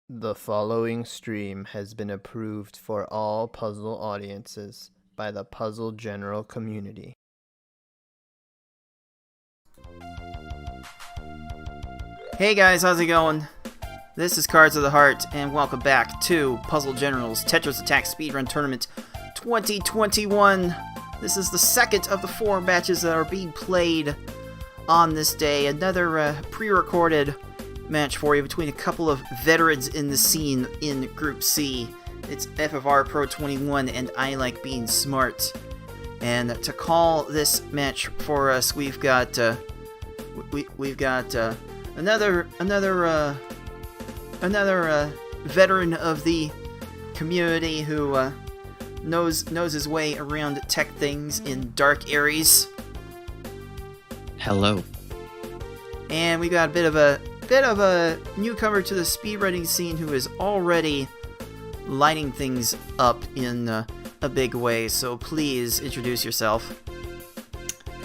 The following stream has been approved for all puzzle audiences by the puzzle general community. Hey guys, how's it going? This is Cards of the Heart, and welcome back to Puzzle General's Tetris Attack Speedrun Tournament 2021. This is the second of the 4 matches that are being played on this day. Another pre-recorded match for you between a couple of veterans in the scene in Group C. It's FFRPro21 and ilikebeingsmart. And to call this match for us, we've got another veteran of the community who knows his way around tech things in dark areas. Hello. And we got a bit of a newcomer to the speedrunning scene who is already lighting things up in a big way. So please introduce yourself.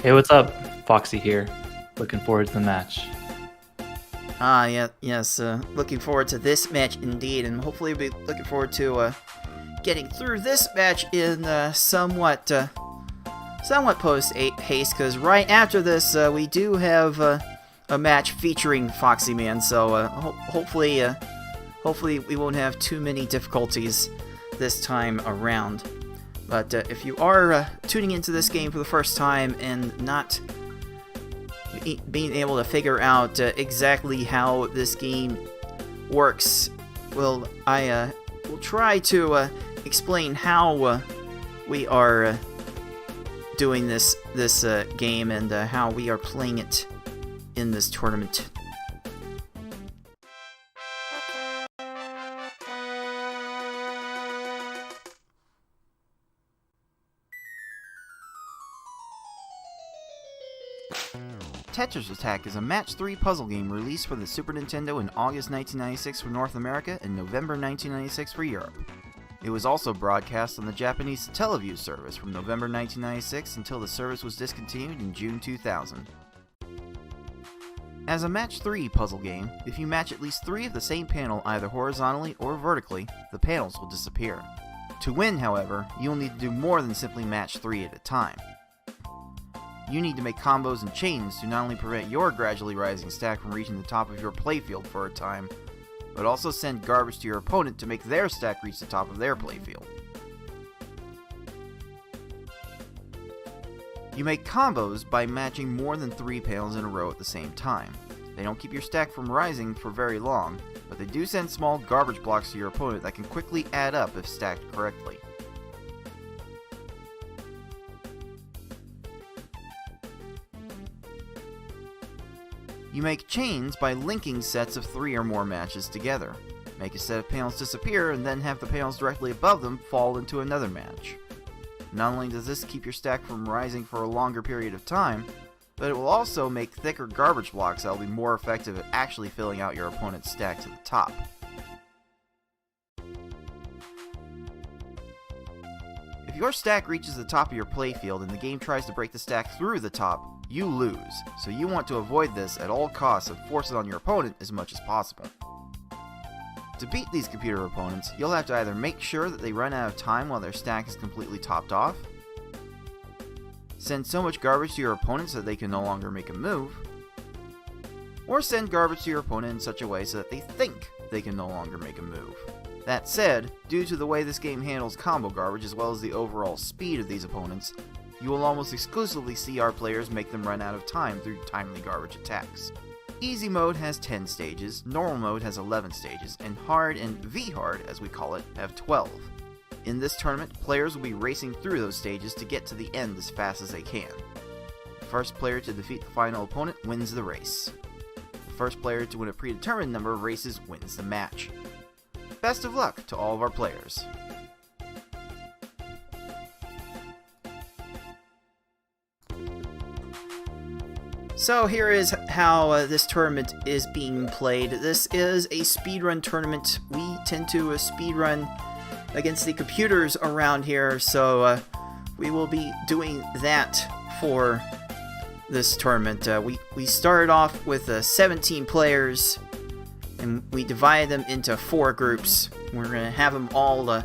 Hey, what's up? Foxy here. Looking forward to the match. Yes. Looking forward to this match indeed, and hopefully we'll be looking forward to getting through this match in somewhat post haste. Because right after this, we do have a match featuring Foxy Man. So hopefully we won't have too many difficulties this time around. But if you are tuning into this game for the first time and not being able to figure out exactly how this game works, well, I will try to explain how we are doing this game and how we are playing it in this tournament. Tetris Attack is a Match 3 puzzle game released for the Super Nintendo in August 1996 for North America and November 1996 for Europe. It was also broadcast on the Japanese Teleview service from November 1996 until the service was discontinued in June 2000. As a Match 3 puzzle game, if you match at least 3 of the same panel either horizontally or vertically, the panels will disappear. To win, however, you'll need to do more than simply match 3 at a time. You need to make combos and chains to not only prevent your gradually rising stack from reaching the top of your playfield for a time, but also send garbage to your opponent to make their stack reach the top of their playfield. You make combos by matching more than 3 panels in a row at the same time. They don't keep your stack from rising for very long, but they do send small garbage blocks to your opponent that can quickly add up if stacked correctly. You make chains by linking sets of 3 or more matches together. Make a set of panels disappear and then have the panels directly above them fall into another match. Not only does this keep your stack from rising for a longer period of time, but it will also make thicker garbage blocks that will be more effective at actually filling out your opponent's stack to the top. If your stack reaches the top of your playfield and the game tries to break the stack through the top, you lose, so you want to avoid this at all costs and force it on your opponent as much as possible. To beat these computer opponents, you'll have to either make sure that they run out of time while their stack is completely topped off, send so much garbage to your opponents that they can no longer make a move, or send garbage to your opponent in such a way so that they think they can no longer make a move. That said, due to the way this game handles combo garbage as well as the overall speed of these opponents, you will almost exclusively see our players make them run out of time through timely garbage attacks. Easy mode has 10 stages, normal mode has 11 stages, and hard and V-hard, as we call it, have 12. In this tournament, players will be racing through those stages to get to the end as fast as they can. The first player to defeat the final opponent wins the race. The first player to win a predetermined number of races wins the match. Best of luck to all of our players. So here is how this tournament is being played. This is a speedrun tournament. We tend to speedrun against the computers around here, so we will be doing that for this tournament. We started off with 17 players, and we divided them into 4 groups. We're going to have them all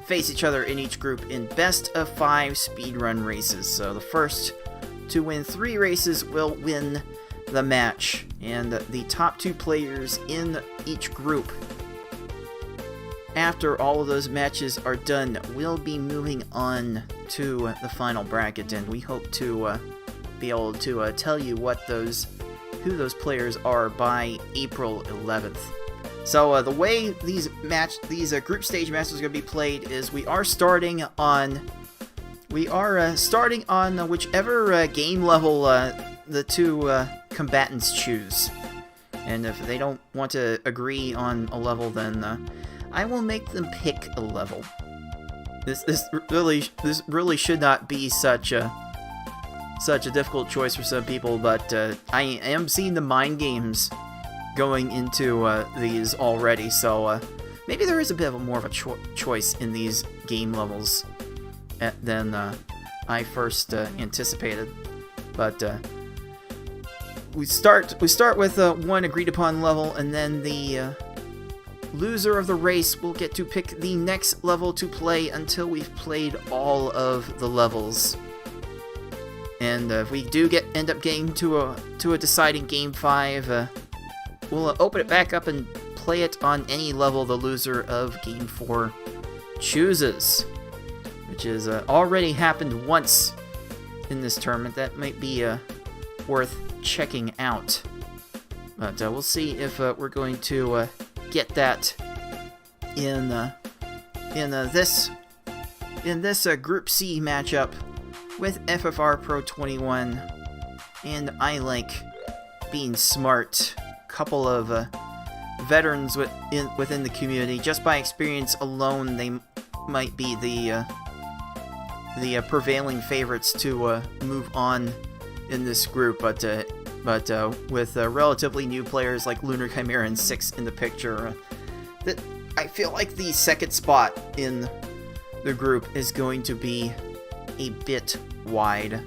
face each other in each group in best of 5 speedrun races. So the first to win 3 races will win the match, and the top 2 players in each group, after all of those matches are done, will be moving on to the final bracket, and we hope to be able to tell you who those players are by April 11th. So the way these group stage matches are going to be played is we are starting on whichever game level the 2 combatants choose. And if they don't want to agree on a level, then I will make them pick a level. This really should not be such a difficult choice for some people, but I am seeing the mind games going into these already, so maybe there is a bit more of a choice in these game levels than I first anticipated. But we start with one agreed upon level, and then the loser of the race will get to pick the next level to play until we've played all of the levels. And if we do end up getting to a deciding game 5, we'll open it back up and play it on any level the loser of game 4 chooses, which has already happened once in this tournament. That might be worth checking out. But we'll see if we're going to get that in this Group C matchup with FFRPro21 and ilikebeingsmart, couple of veterans within the community. Just by experience alone, they might be the prevailing favorites to move on in this group, but with relatively new players like Lunar Chimera and 6 in the picture, that I feel like the second spot in the group is going to be a bit wide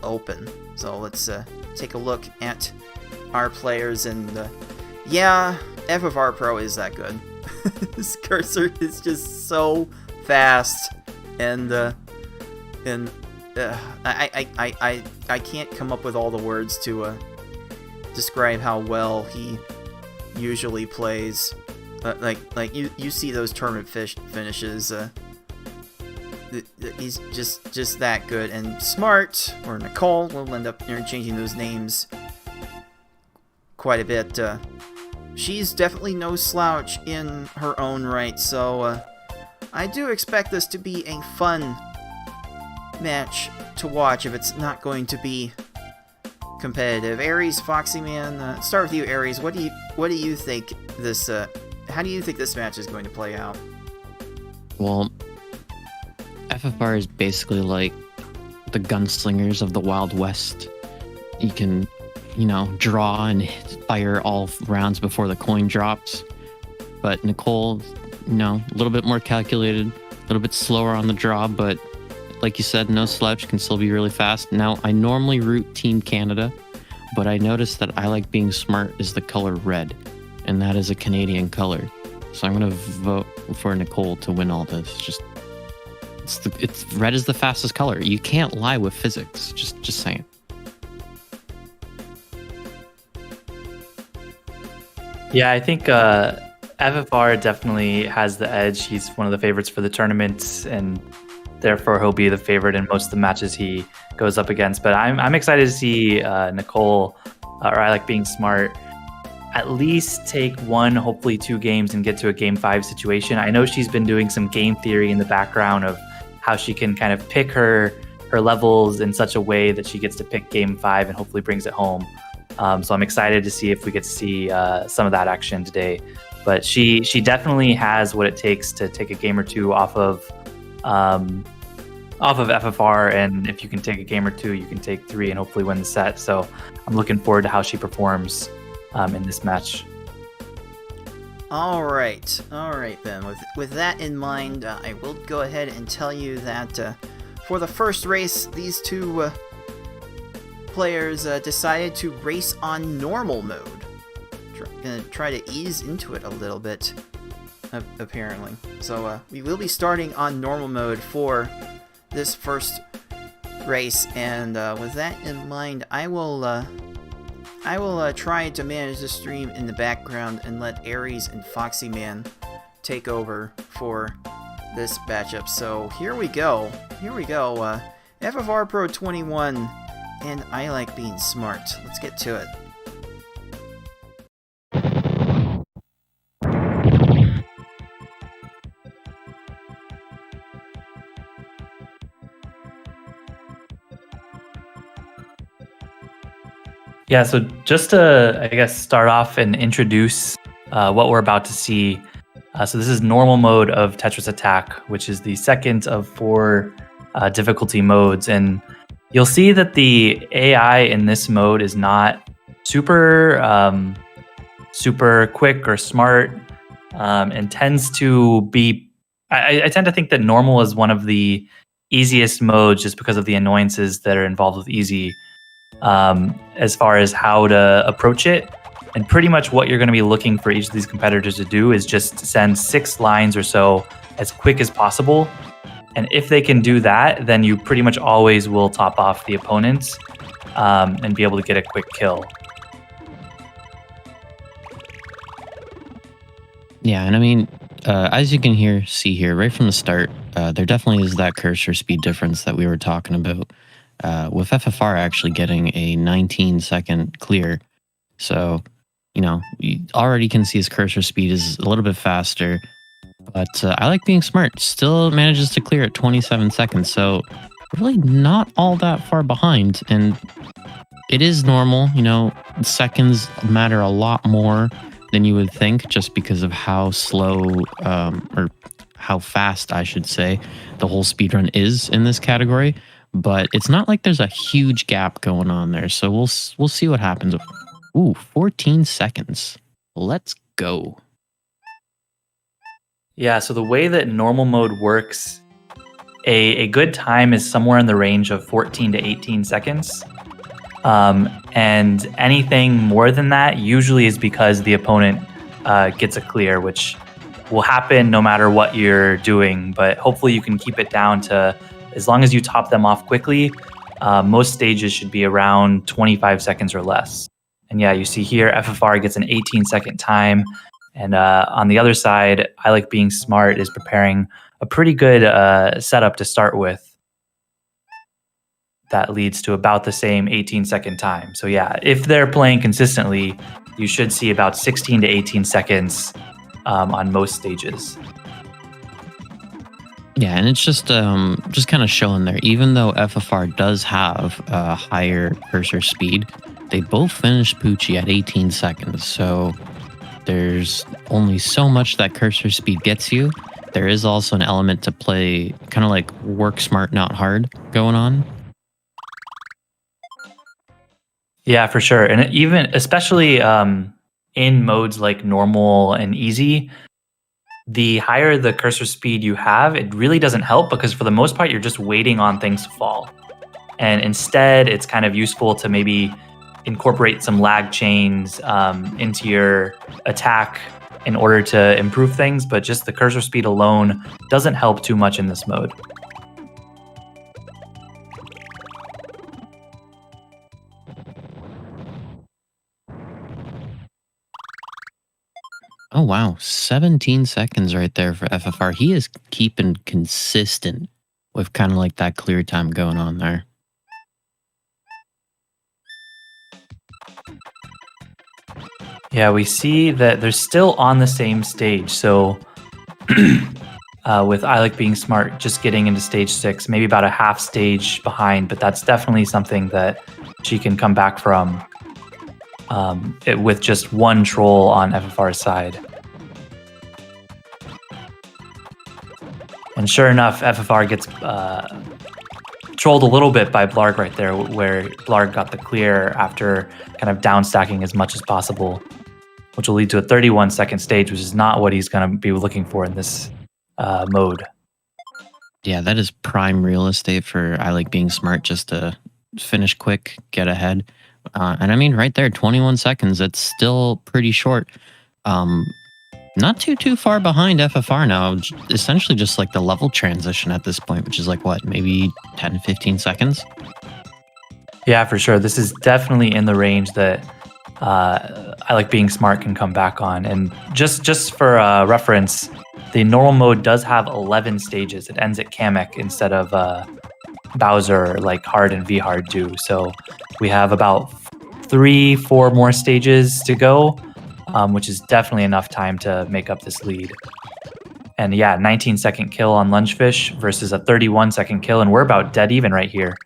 open. So let's take a look at our players, and yeah, FFRPro is that good. This cursor is just so fast, and I can't come up with all the words to describe how well he usually plays. Like you see those tournament finishes. He's just that good. And Smart, or Nicole, we'll end up interchanging those names quite a bit. She's definitely no slouch in her own right, so I do expect this to be a fun match to watch if it's not going to be competitive. Aries, Foxy Man, start with you, Aries. What do you think this? How do you think this match is going to play out? Well, FFR is basically like the gunslingers of the Wild West. You can, draw and fire all rounds before the coin drops. But Nicole, a little bit more calculated, a little bit slower on the draw, but like you said, no slouch, can still be really fast. Now, I normally root Team Canada, but I noticed that ilikebeingsmart is the color red, and that is a Canadian color. So I'm going to vote for Nicole to win all this. It's red is the fastest color. You can't lie with physics. Just saying. Yeah, I think FFR definitely has the edge. He's one of the favorites for the tournament, and therefore he'll be the favorite in most of the matches he goes up against. But I'm excited to see Nicole, or ilikebeingsmart, at least take 1, hopefully 2 games and get to a game 5 situation. I know she's been doing some game theory in the background of how she can kind of pick her levels in such a way that she gets to pick game 5 and hopefully brings it home. So I'm excited to see if we get to see some of that action today. But she definitely has what it takes to take a game or 2 off of FFR, and if you can take a game or 2, you can take 3 and hopefully win the set. So I'm looking forward to how she performs in this match. All right then. With that in mind, I will go ahead and tell you that for the first race, these 2 players decided to race on normal mode. gonna try to ease into it a little bit, apparently. So we will be starting on normal mode for this first race, and with that in mind, I will try to manage the stream in the background and let Aries and Foxy Man take over for this matchup. So here we go. FFRPro21 and I Like Being Smart. Let's get to it. Yeah, so just to, I guess, start off and introduce what we're about to see. So this is normal mode of Tetris Attack, which is the second of 4 difficulty modes. And you'll see that the AI in this mode is not super quick or smart, and tends to be... I tend to think that normal is one of the easiest modes just because of the annoyances that are involved with easy. As far as how to approach it. And pretty much what you're going to be looking for each of these competitors to do is just send 6 lines or so as quick as possible. And if they can do that, then you pretty much always will top off the opponents and be able to get a quick kill. Yeah, and I mean, as you can see here, right from the start, there definitely is that cursor speed difference that we were talking about. With FFR actually getting a 19-second clear. So, you already can see his cursor speed is a little bit faster. But I Like Being Smart still manages to clear at 27 seconds. So, really not all that far behind. And it is normal, seconds matter a lot more than you would think just because of how slow, or how fast, I should say, the whole speedrun is in this category. But it's not like there's a huge gap going on there. So we'll see what happens. Ooh, 14 seconds. Let's go. Yeah, so the way that normal mode works, a good time is somewhere in the range of 14 to 18 seconds. And anything more than that usually is because the opponent gets a clear, which will happen no matter what you're doing. But hopefully you can keep it down to... As long as you top them off quickly, most stages should be around 25 seconds or less. And yeah, you see here, FFR gets an 18-second time. And on the other side, I Like Being Smart is preparing a pretty good setup to start with. That leads to about the same 18-second time. So yeah, if they're playing consistently, you should see about 16 to 18 seconds on most stages. Yeah, and it's just kind of showing there. Even though FFR does have a higher cursor speed, they both finished Poochie at 18 seconds. So there's only so much that cursor speed gets you. There is also an element to play, kind of like work smart, not hard, going on. Yeah, for sure. And even, especially in modes like normal and easy, the higher the cursor speed you have, it really doesn't help because for the most part, you're just waiting on things to fall. And instead, it's kind of useful to maybe incorporate some lag chains into your attack in order to improve things. But just the cursor speed alone doesn't help too much in this mode. Oh, wow. 17 seconds right there for FFR. He is keeping consistent with kind of like that clear time going on there. Yeah, we see that they're still on the same stage. So with I Like Being Smart just getting into stage 6, maybe about a half stage behind, but that's definitely something that she can come back from with just one troll on FFR's side. And sure enough, FFR gets trolled a little bit by Blarg right there, where Blarg got the clear after kind of down stacking as much as possible, which will lead to a 31-second stage, which is not what he's going to be looking for in this mode. Yeah, that is prime real estate for I Like Being Smart, just to finish quick, get ahead. And I mean, right there, 21 seconds. It's still pretty short. Not too far behind FFR now. Essentially just like the level transition at this point, which is like what, maybe 10, 15 seconds? Yeah, for sure. This is definitely in the range that I Like Being Smart can come back on. And just for reference, the normal mode does have 11 stages. It ends at Kamek instead of Bowser, like Hard and V Hard do. So we have about 3-4 more stages to go, which is definitely enough time to make up this lead. And yeah, 19-second kill on Lungefish versus a 31-second kill, and we're about dead even right here.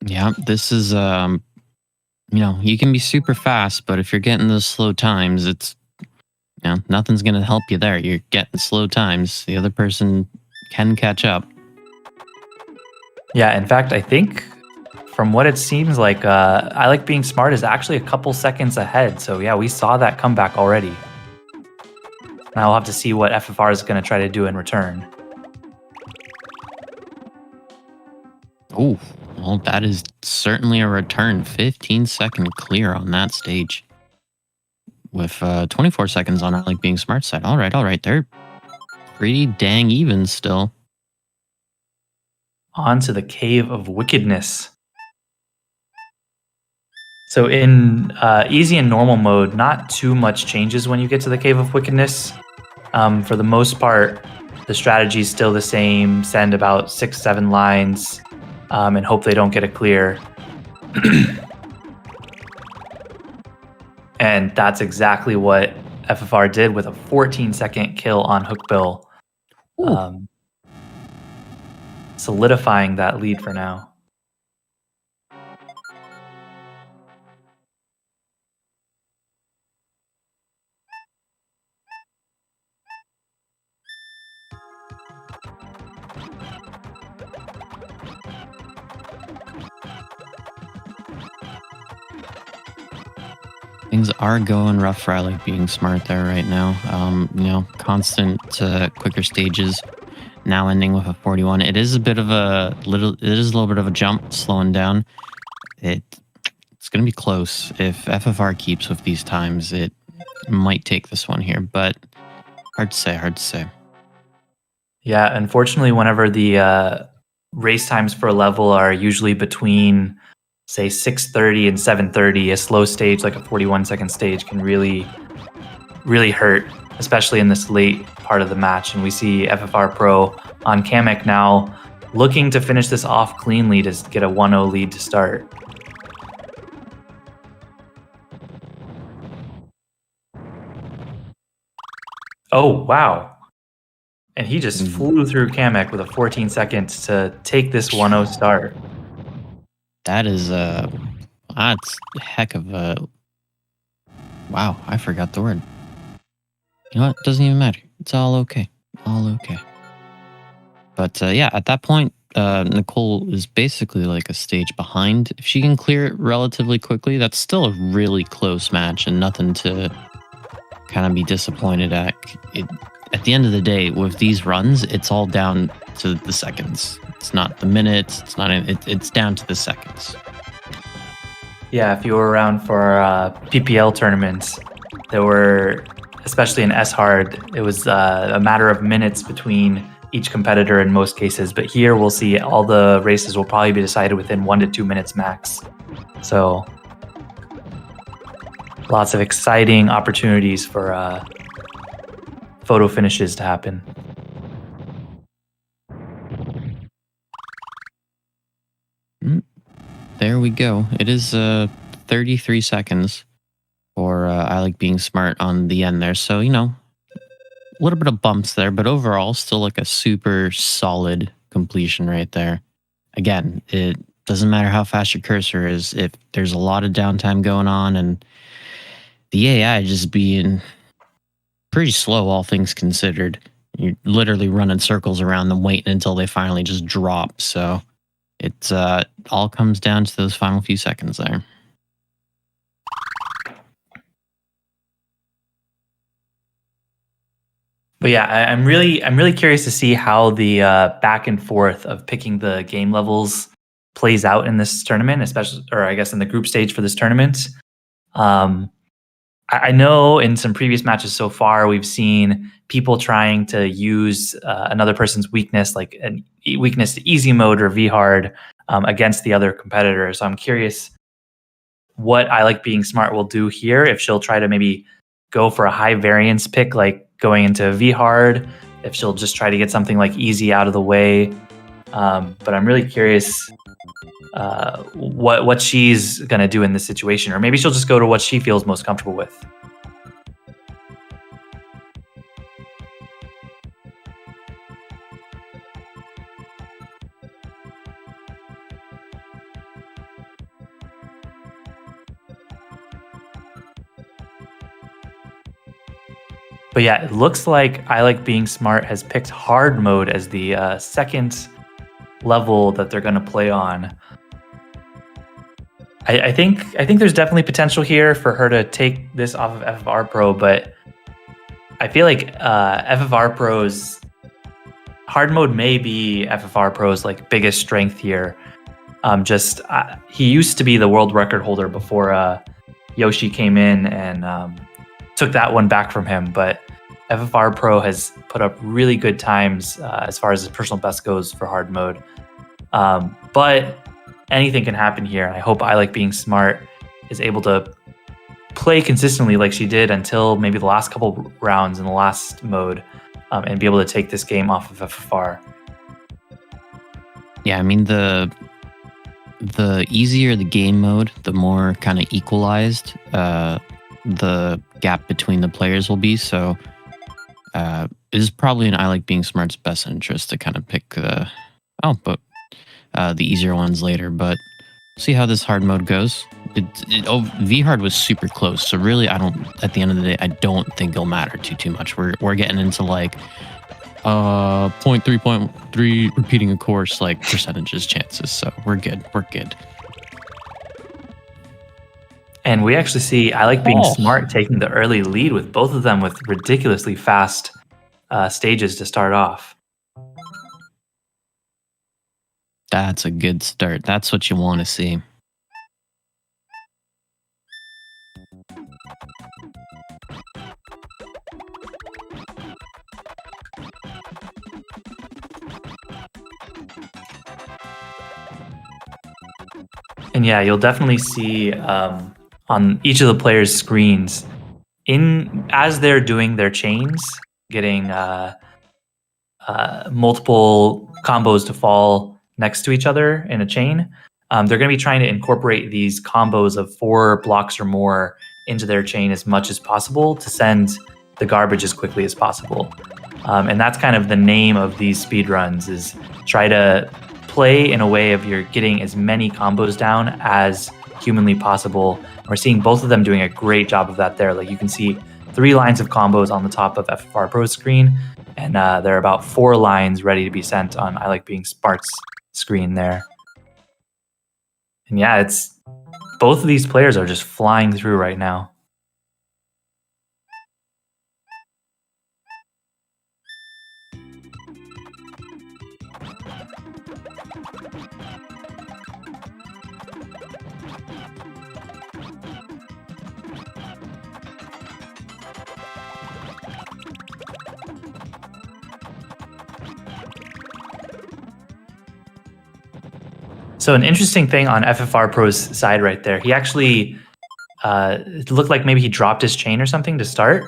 Yeah, this is, you can be super fast, but if you're getting those slow times, it's, nothing's going to help you there. You're getting slow times. The other person can catch up. Yeah, in fact, I think from what it seems like, I Like Being Smart is actually a couple seconds ahead. So yeah, we saw that comeback already. And I'll have to see what FFR is going to try to do in return. Oh, well, that is certainly a return. 15-second clear on that stage. With 24 seconds on I Like Being Smart side. All right. They're pretty dang even still. On to the Cave of Wickedness. So in easy and normal mode, not too much changes when you get to the Cave of Wickedness. For the most part, the strategy is still the same. Send about 6-7 lines and hope they don't get a clear. And that's exactly what FFR did with a 14-second kill on Hookbill. Solidifying that lead for now. Things are going rough for I Like Being Smart there right now. Constant quicker stages. Now ending with a 41. It is a little bit of a jump, slowing down. It's going to be close. If FFR keeps with these times, it might take this one here, but hard to say. Yeah, unfortunately, whenever the race times for a level are usually between, say, 6:30 and 7:30, a slow stage like a 41-second stage can really, really hurt, especially in this late part of the match. And we see FFR Pro on Kamek now looking to finish this off cleanly to get a 1-0 lead to start. Oh, wow. And he just flew through Kamek with a 14 seconds to take this 1-0 start. That is that's a heck of a... Wow, I forgot the word. You know what? Doesn't even matter. It's all okay. But yeah, at that point, Nicole is basically like a stage behind. If she can clear it relatively quickly, that's still a really close match and nothing to kind of be disappointed at. At the end of the day, with these runs, it's all down to the seconds. It's not the minutes. It's down to the seconds. Yeah, if you were around for PPL tournaments, there were, especially in S-Hard, it was a matter of minutes between each competitor in most cases. But here we'll see all the races will probably be decided within 1 to 2 minutes max. So lots of exciting opportunities for photo finishes to happen. There we go. It is 33 seconds for I Like Being Smart on the end there. So, a little bit of bumps there, but overall still like a super solid completion right there. Again, it doesn't matter how fast your cursor is. If there's a lot of downtime going on and the AI just being pretty slow, all things considered, you're literally running circles around them waiting until they finally just drop. So it all comes down to those final few seconds there. But yeah, I'm really curious to see how the back and forth of picking the game levels plays out in this tournament, especially, or I guess in the group stage for this tournament. I know in some previous matches so far, we've seen people trying to use another person's weakness, like an weakness to easy mode or V hard, against the other competitor. So I'm curious what I Like Being Smart will do here, if she'll try to maybe go for a high variance pick, like going into V hard, if she'll just try to get something like easy out of the way. But I'm really curious what she's going to do in this situation, or maybe she'll just go to what she feels most comfortable with. But yeah, it looks like I Like Being Smart has picked hard mode as the second level that they're going to play on. I think there's definitely potential here for her to take this off of FFRPro, but I feel like FFRPro's hard mode may be FFRPro's like biggest strength here. He used to be the world record holder before Yoshi came in and took that one back from him, but FFRPro has put up really good times as far as his personal best goes for hard mode. But anything can happen here. I hope I Like Being Smart is able to play consistently like she did until maybe the last couple rounds in the last mode, and be able to take this game off of FFR. Yeah, I mean, the easier the game mode, the more kind of equalized the gap between the players will be. So it is probably in I Like Being Smart's best interest to kind of pick the easier ones later. But see how this hard mode goes. V hard was super close, so really at the end of the day, I don't think it'll matter too much. We're getting into like 0.3 repeating a course, like percentages chances, so we're good. And we actually see I Like Being Smart taking the early lead with both of them with ridiculously fast stages to start off. That's a good start. That's what you want to see. And yeah, you'll definitely see on each of the players' screens, as they're doing their chains, getting multiple combos to fall next to each other in a chain. They're going to be trying to incorporate these combos of 4 blocks or more into their chain as much as possible to send the garbage as quickly as possible. And that's kind of the name of these speedruns, is try to play in a way of you're getting as many combos down as humanly possible. We're seeing both of them doing a great job of that there. Like you can see 3 lines of combos on the top of FFRPro's screen, and there are about 4 lines ready to be sent on I Like Being Smart's screen there. And yeah, both of these players are just flying through right now. So an interesting thing on FFRPro's side right there, he actually it looked like maybe he dropped his chain or something to start.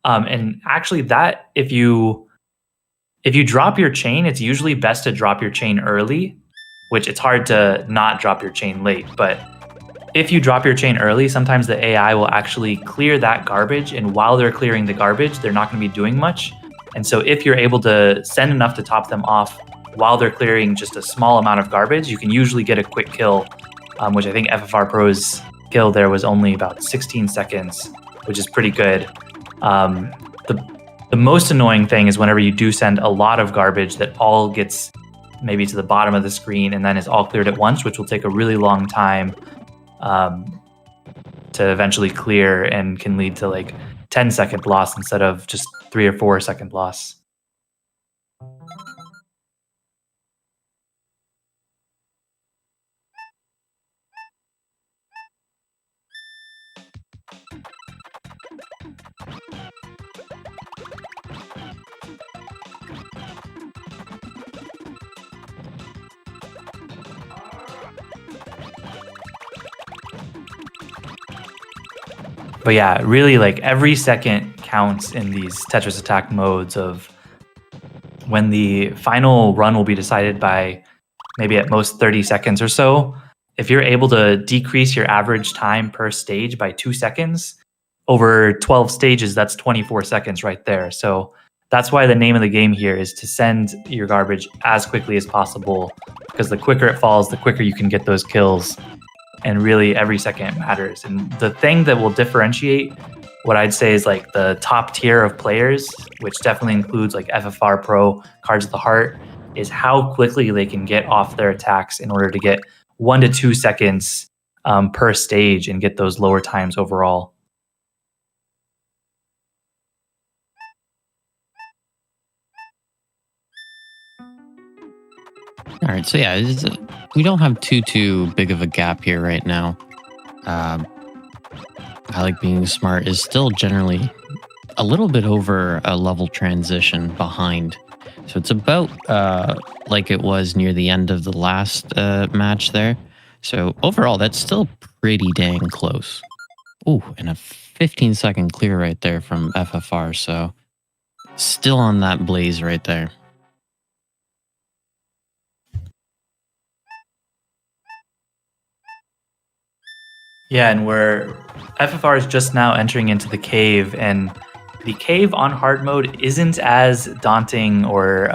And actually that if you drop your chain, it's usually best to drop your chain early, which it's hard to not drop your chain late. But if you drop your chain early, sometimes the AI will actually clear that garbage. And while they're clearing the garbage, they're not going to be doing much. And so if you're able to send enough to top them off while they're clearing just a small amount of garbage, you can usually get a quick kill, which I think FFRPro's kill there was only about 16 seconds, which is pretty good. The most annoying thing is whenever you do send a lot of garbage that all gets maybe to the bottom of the screen and then is all cleared at once, which will take a really long time to eventually clear and can lead to like 10-second loss instead of just 3 or 4 second loss. But yeah, really, like, every second counts in these Tetris attack modes of when the final run will be decided by maybe at most 30 seconds or so. If you're able to decrease your average time per stage by 2 seconds, over 12 stages, that's 24 seconds right there. So that's why the name of the game here is to send your garbage as quickly as possible, because the quicker it falls, the quicker you can get those kills. And really, every second matters. And the thing that will differentiate what I'd say is like the top tier of players, which definitely includes like FFR Pro, Cards of the Heart, is how quickly they can get off their attacks in order to get 1 to 2 seconds per stage and get those lower times overall. All right, so yeah, we don't have too big of a gap here right now. I Like Being Smart is still generally a little bit over a level transition behind. So it's about like it was near the end of the last match there. So overall, that's still pretty dang close. Ooh, and a 15-second clear right there from FFR. So still on that blaze right there. Yeah, and FFR is just now entering into the cave, and the cave on hard mode isn't as daunting or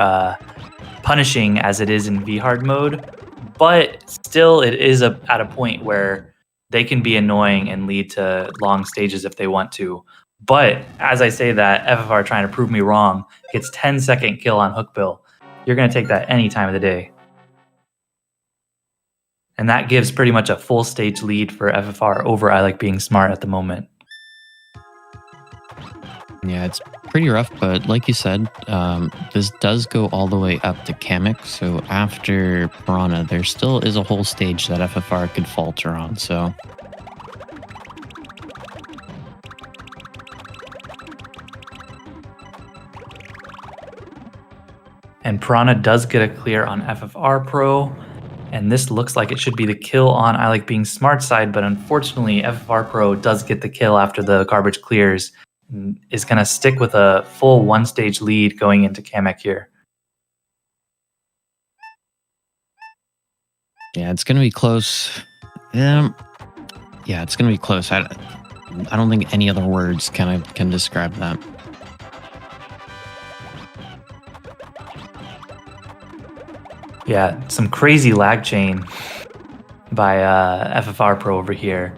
punishing as it is in V-hard mode, but still it is at a point where they can be annoying and lead to long stages if they want to. But as I say that, FFR trying to prove me wrong, gets 10-second kill on Hookbill. You're going to take that any time of the day. And that gives pretty much a full stage lead for FFR over I Like Being Smart at the moment. Yeah, it's pretty rough, but like you said, this does go all the way up to Kamek. So after Piranha, there still is a whole stage that FFR could falter on. So and Piranha does get a clear on FFRPro, and this looks like it should be the kill on I Like Being Smart side, but unfortunately FFRPro does get the kill after the garbage clears, and is going to stick with a full one-stage lead going into Kamek here. yeah, it's going to be close. Yeah, it's going to be close. I don't think any other words can describe that. Yeah, some crazy lag chain by FFRPro over here.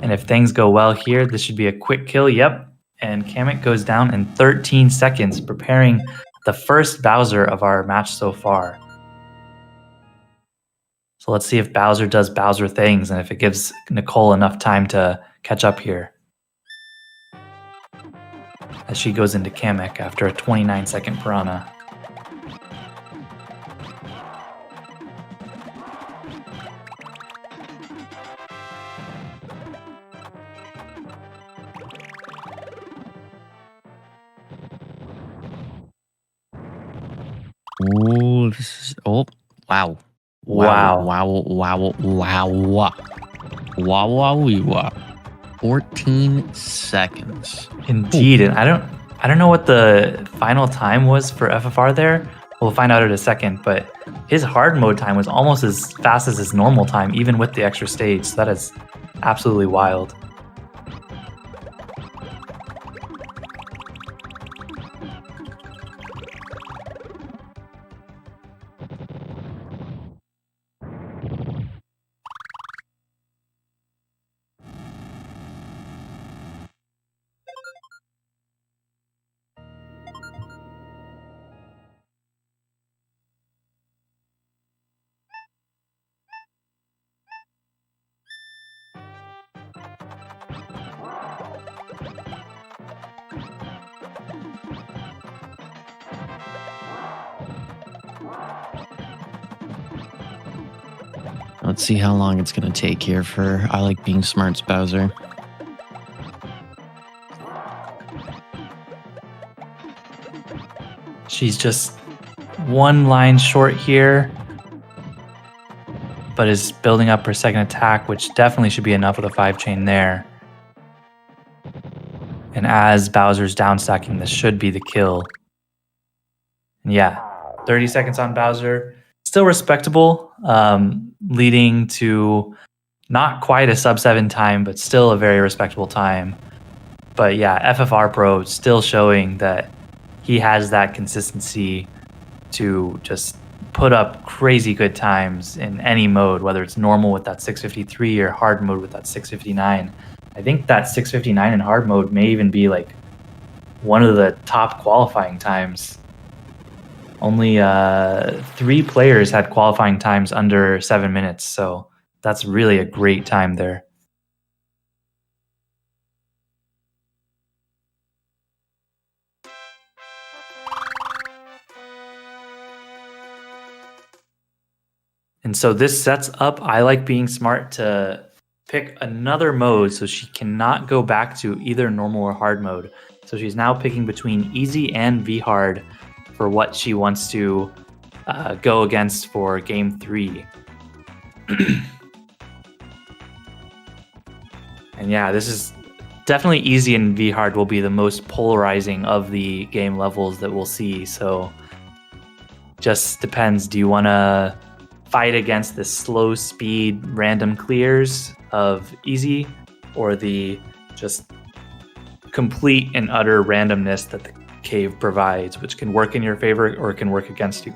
And if things go well here, this should be a quick kill. Yep. And Kamek goes down in 13 seconds, preparing the first Bowser of our match so far. So let's see if Bowser does Bowser things and if it gives Nicole enough time to catch up here, as she goes into Kamek after a 29-second Piranha. Oh, this is wow. Wow. Wow. 14 seconds. Indeed. And I don't know what the final time was for FFR there. We'll find out in a second, but his hard mode time was almost as fast as his normal time, even with the extra stage. So that is absolutely wild. Let's see how long it's going to take here for I Like Being Smart's Bowser. She's just one line short here, but is building up her second attack, which definitely should be enough with a 5 chain there. as Bowser's downstacking, this should be the kill. And yeah, 30 seconds on Bowser. Still respectable, leading to not quite a sub-7 time, but still a very respectable time. But yeah, FFRPro still showing that he has that consistency to just put up crazy good times in any mode, whether it's normal with that 653 or hard mode with that 659. I think that 659 in hard mode may even be like one of the top qualifying times. Only 3 players had qualifying times under 7 minutes, so that's really a great time there. And so this sets up I Like Being Smart to pick another mode, so she cannot go back to either normal or hard mode. So she's now picking between easy and V hard for what she wants to go against for game 3. And yeah, this is definitely easy, and V hard will be the most polarizing of the game levels that we'll see. So just depends. Do you want to fight against the slow speed random clears of easy, or the just complete and utter randomness that the cave provides, which can work in your favor or it can work against you?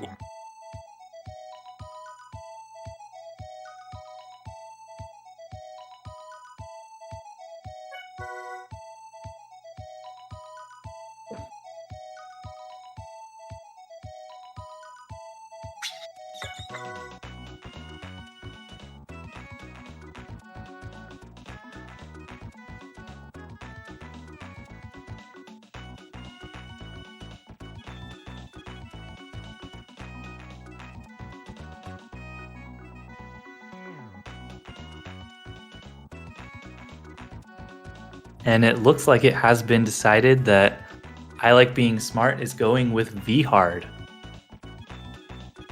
And it looks like it has been decided that I Like Being Smart is going with V hard.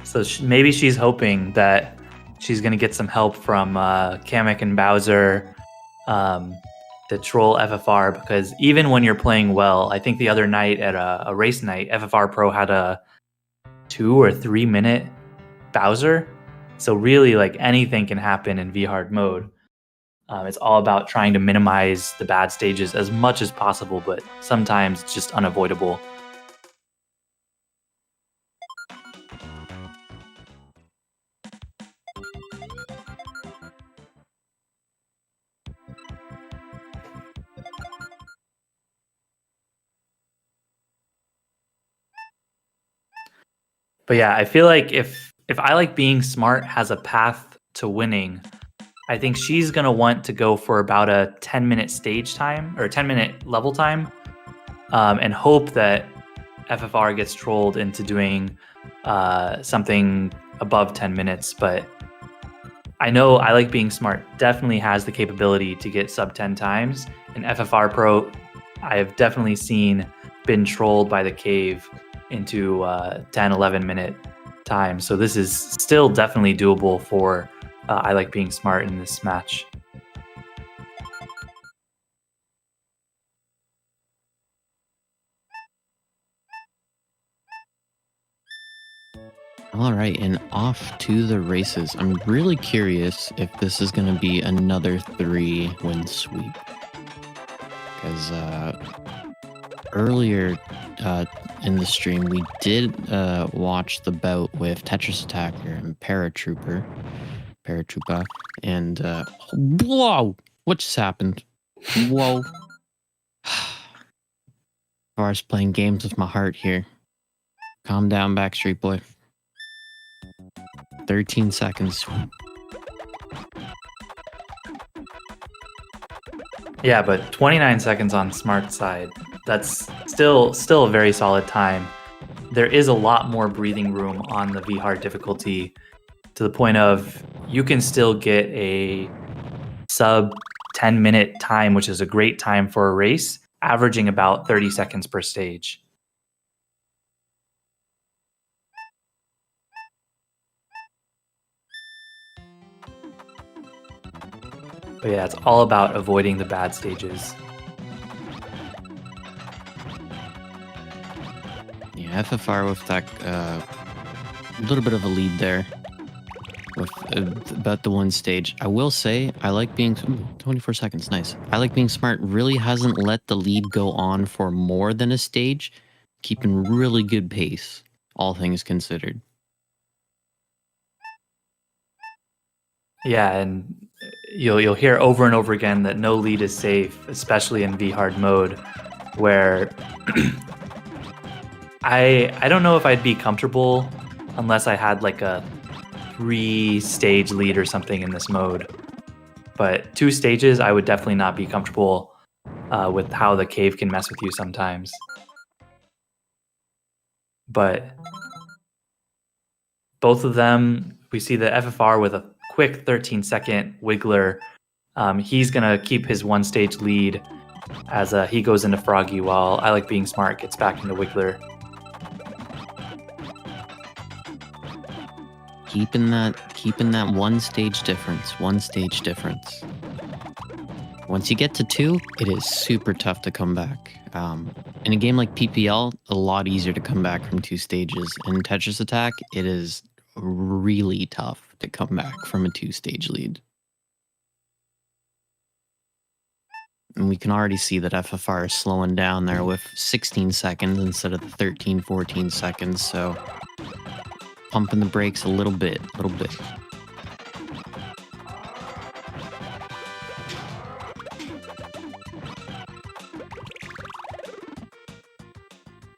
So maybe she's hoping that she's going to get some help from Kamek and Bowser to troll FFR, because even when you're playing well, I think the other night at a race night, FFRPro had a 2 or 3 minute Bowser. So really, like, anything can happen in V hard mode. It's all about trying to minimize the bad stages as much as possible, but sometimes it's just unavoidable. But yeah, I feel like if I Like Being Smart has a path to winning, I think she's going to want to go for about a 10-minute stage time or 10-minute level time, and hope that FFR gets trolled into doing something above 10 minutes. But I know I Like Being Smart definitely has the capability to get sub 10 times, and FFRPro, I have definitely seen been trolled by the cave into 10, 11-minute time. So this is still definitely doable for I Like Being Smart in this match. All right, and off to the races. I'm really curious if this is going to be another 3-win sweep. Because earlier in the stream, we did watch the bout with Tetris Attacker and Paratroopa, and whoa, what just happened? Whoa. Var's playing games with my heart here. Calm down, Backstreet Boy. 13 seconds. Yeah, but 29 seconds on Smart's side. That's still a very solid time. There is a lot more breathing room on the V hard difficulty, to the point of you can still get a sub 10-minute time, which is a great time for a race, averaging about 30 seconds per stage. But yeah, it's all about avoiding the bad stages. Yeah, FFR with that little bit of a lead there with about the one stage. I will say, I like being 24 seconds. Nice. I like being smart. Really hasn't let the lead go on for more than a stage, keeping really good pace, all things considered. Yeah, and you'll hear over and over again that no lead is safe, especially in V-hard mode, where I don't know if I'd be comfortable unless I had like a 3-stage lead or something in this mode. But 2 stages, I would definitely not be comfortable with how the cave can mess with you sometimes. But both of them, we see the FFR with a quick 13-second wiggler. He's going to keep his 1-stage lead as he goes into Froggy, while I Like Being Smart gets back into wiggler. Keeping that one stage difference. Once you get to 2, it is super tough to come back. In a game like PPL, a lot easier to come back from 2 stages. In Tetris Attack, it is really tough to come back from a 2-stage lead. And we can already see that FFR is slowing down there with 16 seconds instead of the 13, 14 seconds, so pumping the brakes a little bit.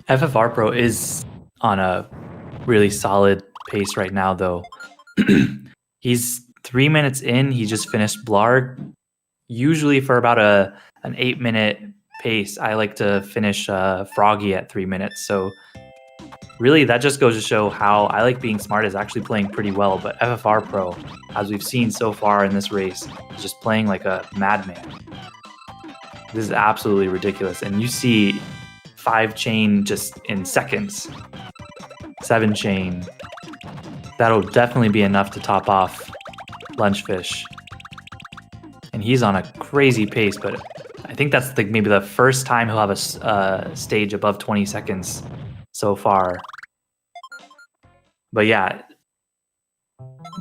FFRPro is on a really solid pace right now, though. He's 3 minutes in. He just finished Blarg. Usually for about an 8-minute pace, I like to finish Froggy at 3 minutes. So really, that just goes to show how I Like Being Smart is actually playing pretty well. But FFRPro, as we've seen so far in this race, is just playing like a madman. This is absolutely ridiculous. And you see 5-chain just in seconds. 7-chain. That'll definitely be enough to top off Lunchfish. And he's on a crazy pace, but I think that's maybe the first time he'll have a stage above 20 seconds so far. But yeah,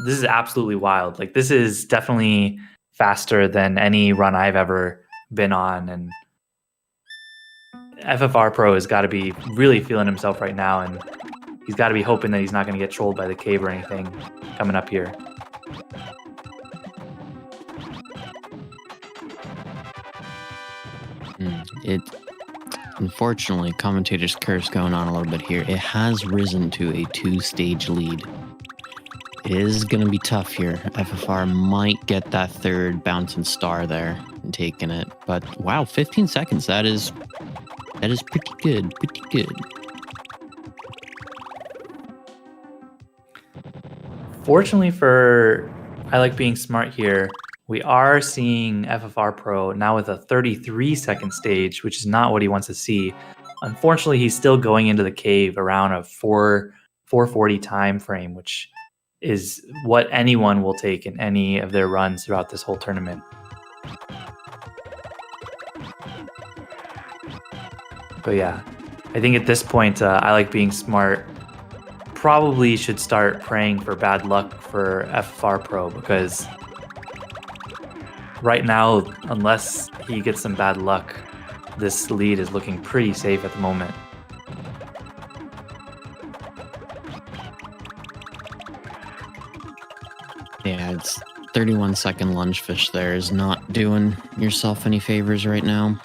this is absolutely wild. Like, this is definitely faster than any run I've ever been on, and FFRPro has got to be really feeling himself right now, and he's got to be hoping that he's not going to get trolled by the cave or anything coming up here. Unfortunately, commentator's curse going on a little bit here. It has risen to a 2-stage lead. It is going to be tough here. FFR might get that 3rd bouncing star there and taking it. But wow, 15 seconds. That is pretty good. Fortunately for I Like Being Smart here, we are seeing FFRPro now with a 33-second stage, which is not what he wants to see. Unfortunately, he's still going into the cave around a 4:40 time frame, which is what anyone will take in any of their runs throughout this whole tournament. But yeah, I think at this point, I Like Being Smart probably should start praying for bad luck for FFRPro, because right now, unless he gets some bad luck, this lead is looking pretty safe at the moment. Yeah, it's 31-second Lunchfish there is not doing yourself any favors right now.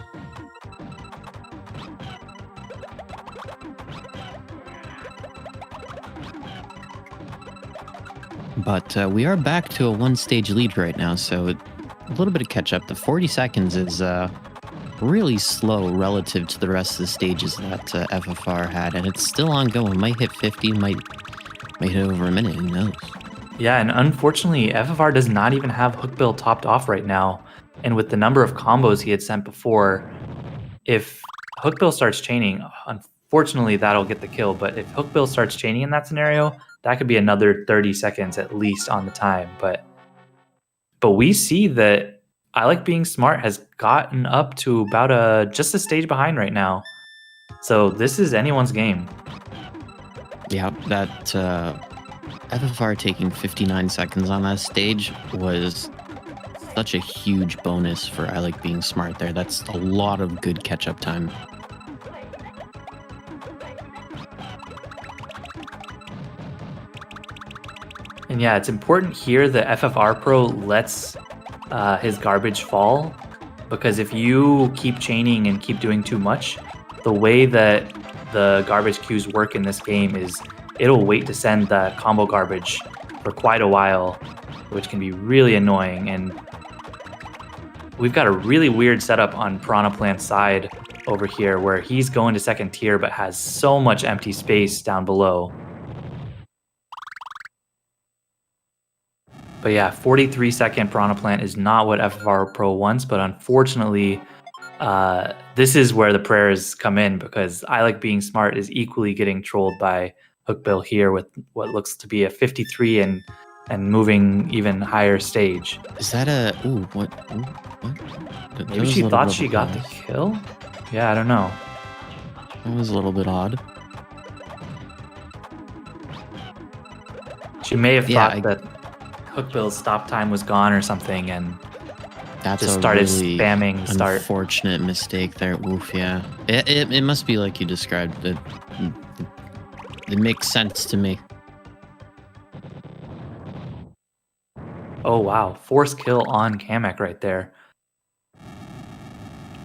But we are back to a 1-stage lead right now, so a little bit of catch up. The 40 seconds is really slow relative to the rest of the stages that FFR had, and it's still ongoing. Might hit 50, might hit over a minute, who knows? Yeah, and unfortunately, FFR does not even have Hookbill topped off right now. And with the number of combos he had sent before, if Hookbill starts chaining, unfortunately, that'll get the kill. But if Hookbill starts chaining in that scenario, that could be another 30 seconds at least on the time. But we see that I Like Being Smart has gotten up to about just a stage behind right now. So this is anyone's game. Yeah, that FFR taking 59 seconds on that stage was such a huge bonus for I Like Being Smart there. That's a lot of good catch-up time. And yeah, it's important here that FFRPro lets his garbage fall, because if you keep chaining and keep doing too much, the way that the garbage queues work in this game is it'll wait to send the combo garbage for quite a while, which can be really annoying. And we've got a really weird setup on Piranha Plant's side over here where he's going to second tier but has so much empty space down below. But yeah, 43-second Piranha Plant is not what FFRPro wants, but unfortunately, this is where the prayers come in, because I Like Being Smart is equally getting trolled by Hookbill here with what looks to be a 53 and moving even higher stage. Is that a... Ooh, what? Ooh, what? That Maybe was she a little thought bit she of got the pause. kill? Yeah, I don't know. That was a little bit odd. She may have Yeah, thought that Hookbill's stop time was gone or something, and That's just a started really spamming start. unfortunate mistake there. Oof, yeah. It must be like you described. It makes sense to me. Oh wow, force kill on Kamek right there.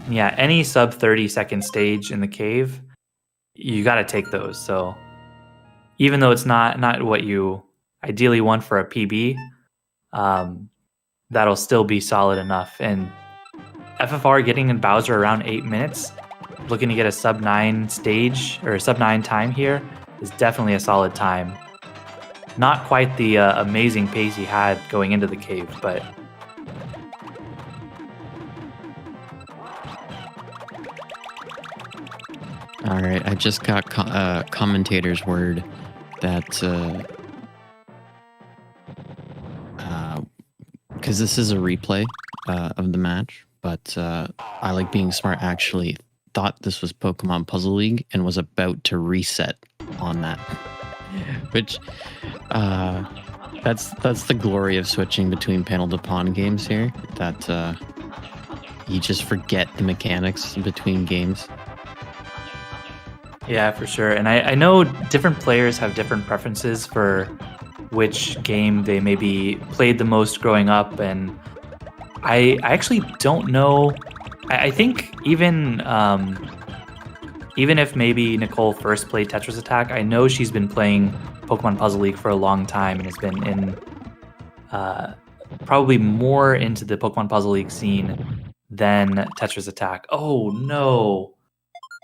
And yeah, any sub 30-second stage in the cave, you got to take those. So even though it's not what you ideally want for a PB, that'll still be solid enough. And FFR getting in Bowser around 8 minutes, looking to get a sub 9 stage or a sub 9 time here is definitely a solid time. Not quite the amazing pace he had going into the cave, but All right, I just got commentator's word that because this is a replay of the match, but I Like Being Smart actually thought this was Pokemon Puzzle League and was about to reset on that, which that's the glory of switching between panel to pawn games here, that you just forget the mechanics between games. yeah, for sure. And I know different players have different preferences for which game they maybe played the most growing up. And I actually don't know. I think even if maybe Nicole first played Tetris Attack, I know she's been playing Pokemon Puzzle League for a long time and has been in probably more into the Pokemon Puzzle League scene than Tetris Attack. Oh no.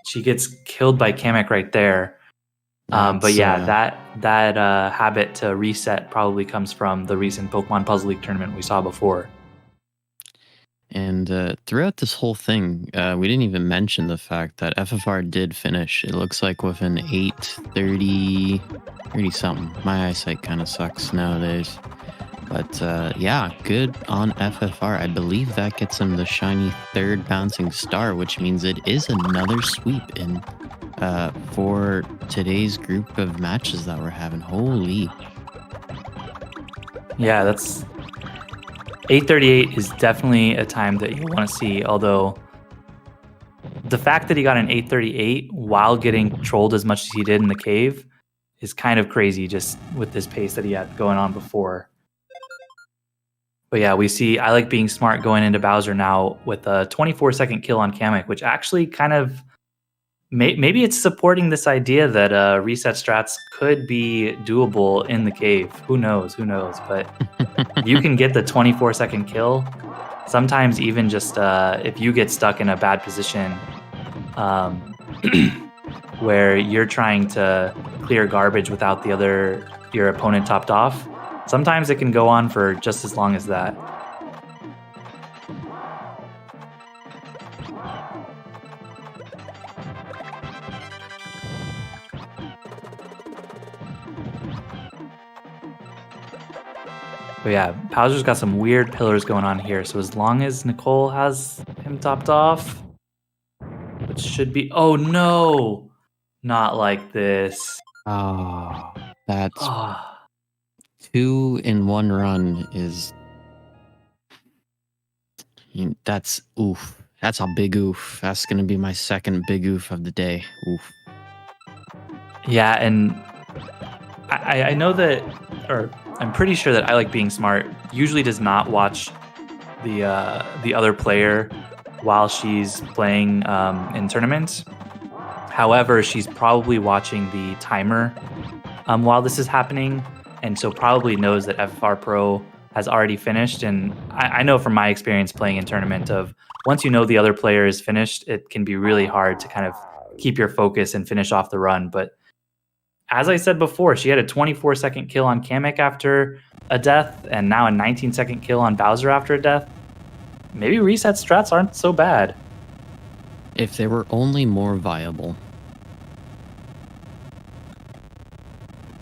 She gets killed by Kamek right there. But yeah, that habit to reset probably comes from the recent Pokemon Puzzle League tournament we saw before. And throughout this whole thing, we didn't even mention the fact that FFR did finish. It looks like with an 8:30 something. My eyesight kind of sucks nowadays. But yeah, good on FFR. I believe that gets him the shiny third bouncing star, which means it is another sweep in for today's group of matches that we're having. Holy. Yeah, that's 8:38 is definitely a time that you want to see, although the fact that he got an 8:38 while getting trolled as much as he did in the cave is kind of crazy, just with this pace that he had going on before. But yeah, we see I Like Being Smart going into Bowser now with a 24-second kill on Kamek, which actually kind of maybe it's supporting this idea that reset strats could be doable in the cave. Who knows? But you can get the 24-second kill. Sometimes even just if you get stuck in a bad position where you're trying to clear garbage without your opponent topped off, sometimes it can go on for just as long as that. But yeah, Bowser's got some weird pillars going on here. So as long as Nicole has him topped off, which should be... Oh no! Not like this. Oh, that's Oh, 2 in 1 run is that's oof. That's a big oof. That's gonna be my second big oof of the day. Oof. yeah, and I know that, or I'm pretty sure that I Like Being Smart usually does not watch the other player while she's playing in tournaments. However, she's probably watching the timer while this is happening, and so probably knows that FFR Pro has already finished. And I know from my experience playing in tournament of once you know the other player is finished, it can be really hard to kind of keep your focus and finish off the run. But as I said before, she had a 24-second kill on Kamek after a death, and now a 19-second kill on Bowser after a death. Maybe reset strats aren't so bad. If they were only more viable.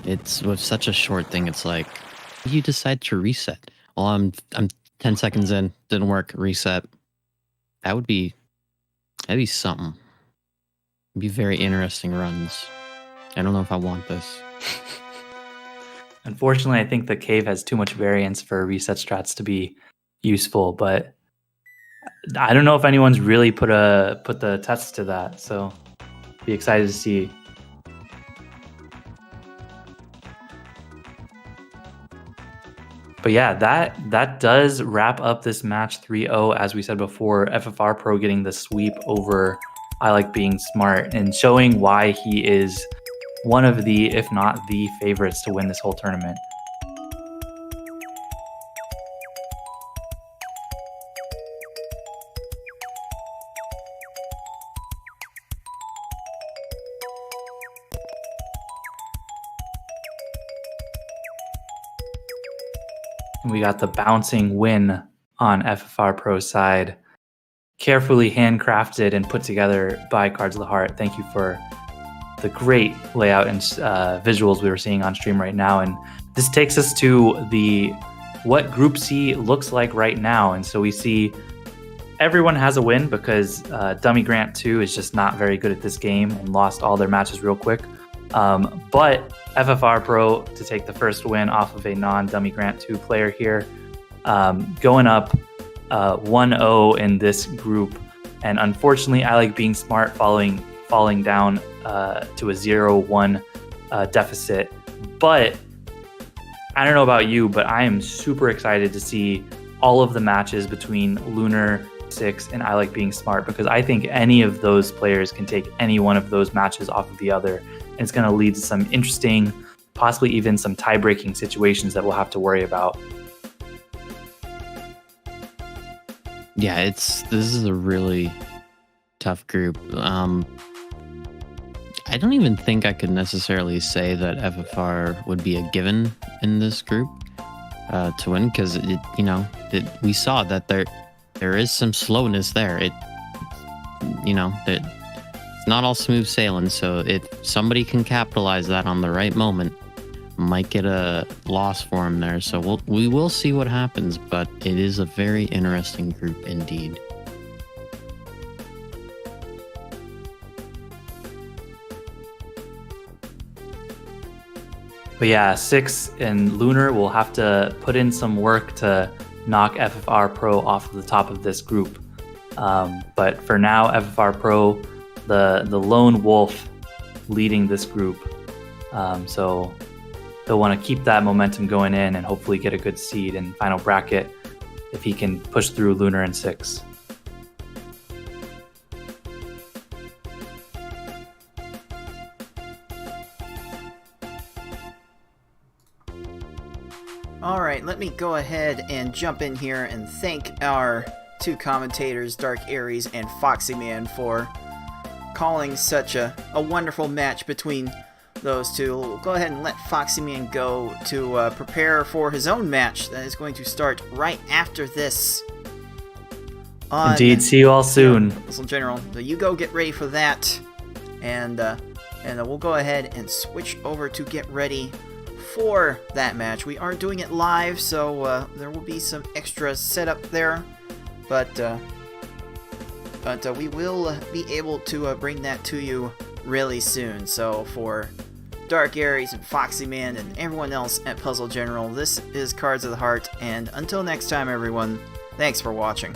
It's with such a short thing, it's like you decide to reset. Well, I'm 10 seconds in, didn't work, reset. That'd be something. It'd be very interesting runs. I don't know if I want this. Unfortunately, I think the cave has too much variance for reset strats to be useful, but I don't know if anyone's really put the test to that, so be excited to see. But yeah, that does wrap up this match 3-0. As we said before, FFR Pro getting the sweep over I Like Being Smart and showing why he is one of the, if not the favorites to win this whole tournament. We got the bouncing win on FFR Pro's side. Carefully handcrafted and put together by Cards of the Heart. Thank you for the great layout and visuals we were seeing on stream right now. And this takes us to what Group C looks like right now. And so we see everyone has a win because Dummy Grant 2 is just not very good at this game and lost all their matches real quick. But FFR Pro to take the first win off of a non-Dummy Grant 2 player here, going up 1-0 in this group. And unfortunately, I Like Being Smart falling down to a 0-1 deficit. But I don't know about you, but I am super excited to see all of the matches between Lunar, Six, and I Like Being Smart, because I think any of those players can take any one of those matches off of the other. And it's going to lead to some interesting, possibly even some tie-breaking situations that we'll have to worry about. Yeah, this is a really tough group. I don't even think I could necessarily say that FFR would be a given in this group to win, because we saw that there is some slowness there. It's not all smooth sailing. So if somebody can capitalize that on the right moment, might get a loss for him there. So we will see what happens, but it is a very interesting group indeed. But yeah, Six and Lunar will have to put in some work to knock FFR Pro off of the top of this group. But for now, FFR Pro, the lone wolf leading this group. So he'll want to keep that momentum going in and hopefully get a good seed in final bracket if he can push through Lunar and Six. Alright, let me go ahead and jump in here and thank our two commentators, Dark Aries and Foxy Man, for calling such a wonderful match between those two. We'll go ahead and let Foxy Man go to prepare for his own match that is going to start right after this. Indeed, see you all soon. Puzzle General. So you go get ready for that, and we'll go ahead and switch over to get ready for that match. We are doing it live, so there will be some extra setup there, but we will be able to bring that to you really soon. So for Dark Aries and Foxy Man and everyone else at Puzzle General. This is Cards of the Heart, and until next time, everyone, thanks for watching.